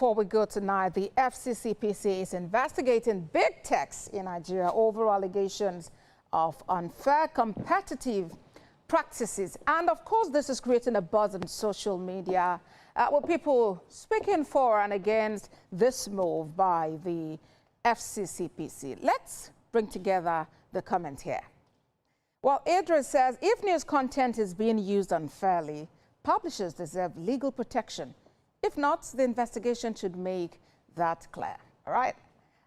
Before we go tonight, the FCCPC is investigating big techs in Nigeria over allegations of unfair competitive practices. And of course, this is creating a buzz on social media with people speaking for and against this move by the FCCPC. Let's bring together the comment here. Well, Idris says, if news content is being used unfairly, publishers deserve legal protection. If not, the investigation should make that clear. All right.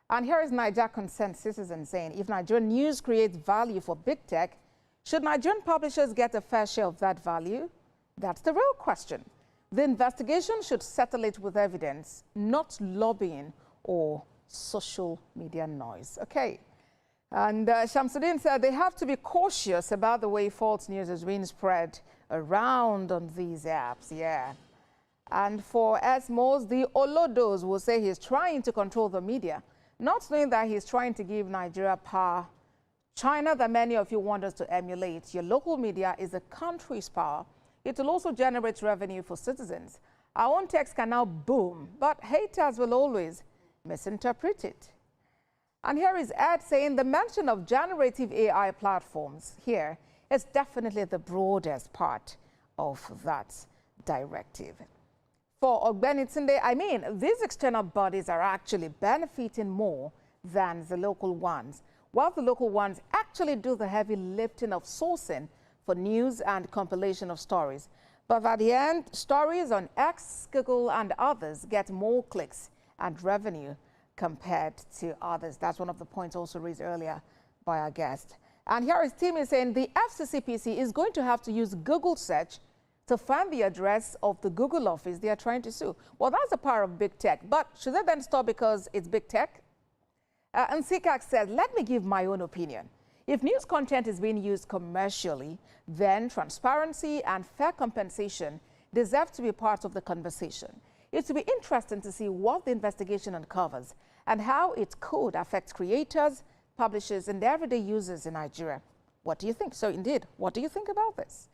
And here is Niger Consent Citizen saying, if Nigerian news creates value for big tech, should Nigerian publishers get a fair share of that value? That's the real question. The investigation should settle it with evidence, not lobbying or social media noise. Okay. And Shamsuddin said they have to be cautious about the way false news is being spread around on these apps. Yeah. And for Esmos, the Olodos will say he's trying to control the media, not knowing that he's trying to give Nigeria power. China, that many of you want us to emulate. Your local media is the country's power. It will also generate revenue for citizens. Our own text can now boom, but haters will always misinterpret it. And here is Ed saying the mention of generative AI platforms here is definitely the broadest part of that directive. For Ogbeni Tunde, I mean, these external bodies are actually benefiting more than the local ones, while the local ones actually do the heavy lifting of sourcing for news and compilation of stories. But at the end, stories on X, Google, and others get more clicks and revenue compared to others. That's one of the points also raised earlier by our guest. And here is Timmy saying the FCCPC is going to have to use Google search to find the address of the Google office they are trying to sue. Well, that's the power of big tech. But should they then stop because it's big tech? And Sikak said, let me give my own opinion. If news content is being used commercially, then transparency and fair compensation deserve to be part of the conversation. It will be interesting to see what the investigation uncovers and how it could affect creators, publishers, and everyday users in Nigeria. What do you think? So indeed, what do you think about this?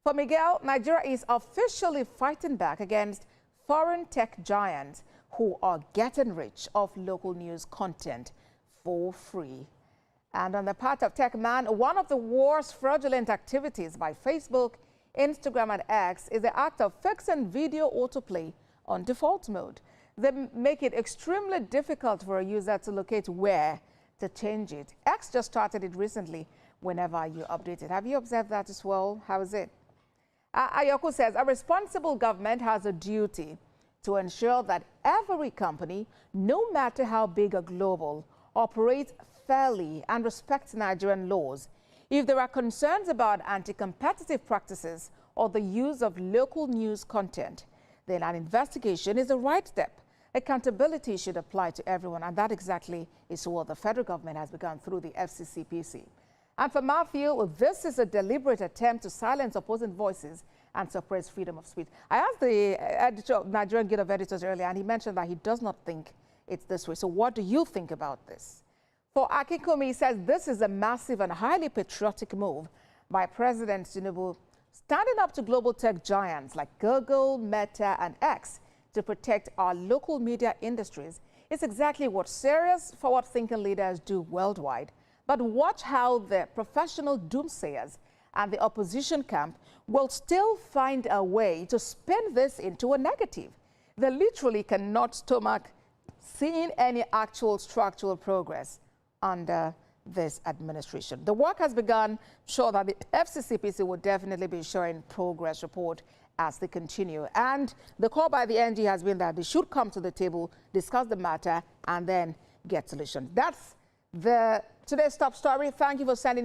For Miguel, Nigeria is officially fighting back against foreign tech giants who are getting rich off local news content for free. And on the part of Tech Man, one of the worst fraudulent activities by Facebook, Instagram, and X is the act of fixing video autoplay on default mode. They make it extremely difficult for a user to locate where to change it. X just started it recently whenever you update it. Have you observed that as well? How is it? Ayoko says, a responsible government has a duty to ensure that every company, no matter how big or global, operates fairly and respects Nigerian laws. If there are concerns about anti-competitive practices or the use of local news content, then an investigation is the right step. Accountability should apply to everyone, and that exactly is what the federal government has begun through the FCCPC. And for Matthew, this is a deliberate attempt to silence opposing voices and suppress freedom of speech. I asked the editor of Nigerian Guild of Editors earlier, and he mentioned that he does not think it's this way. So what do you think about this? For Akikomi, he says this is a massive and highly patriotic move by President Tinubu, standing up to global tech giants like Google, Meta, and X to protect our local media industries. It's exactly what serious, forward-thinking leaders do worldwide. But watch how the professional doomsayers and the opposition camp will still find a way to spin this into a negative. They literally cannot stomach seeing any actual structural progress under this administration. The work has begun. Sure that the FCCPC will definitely be showing progress report as they continue. And the call by the NG has been that they should come to the table, discuss the matter, and then get solutions. That's today's top story. Thank you for sending your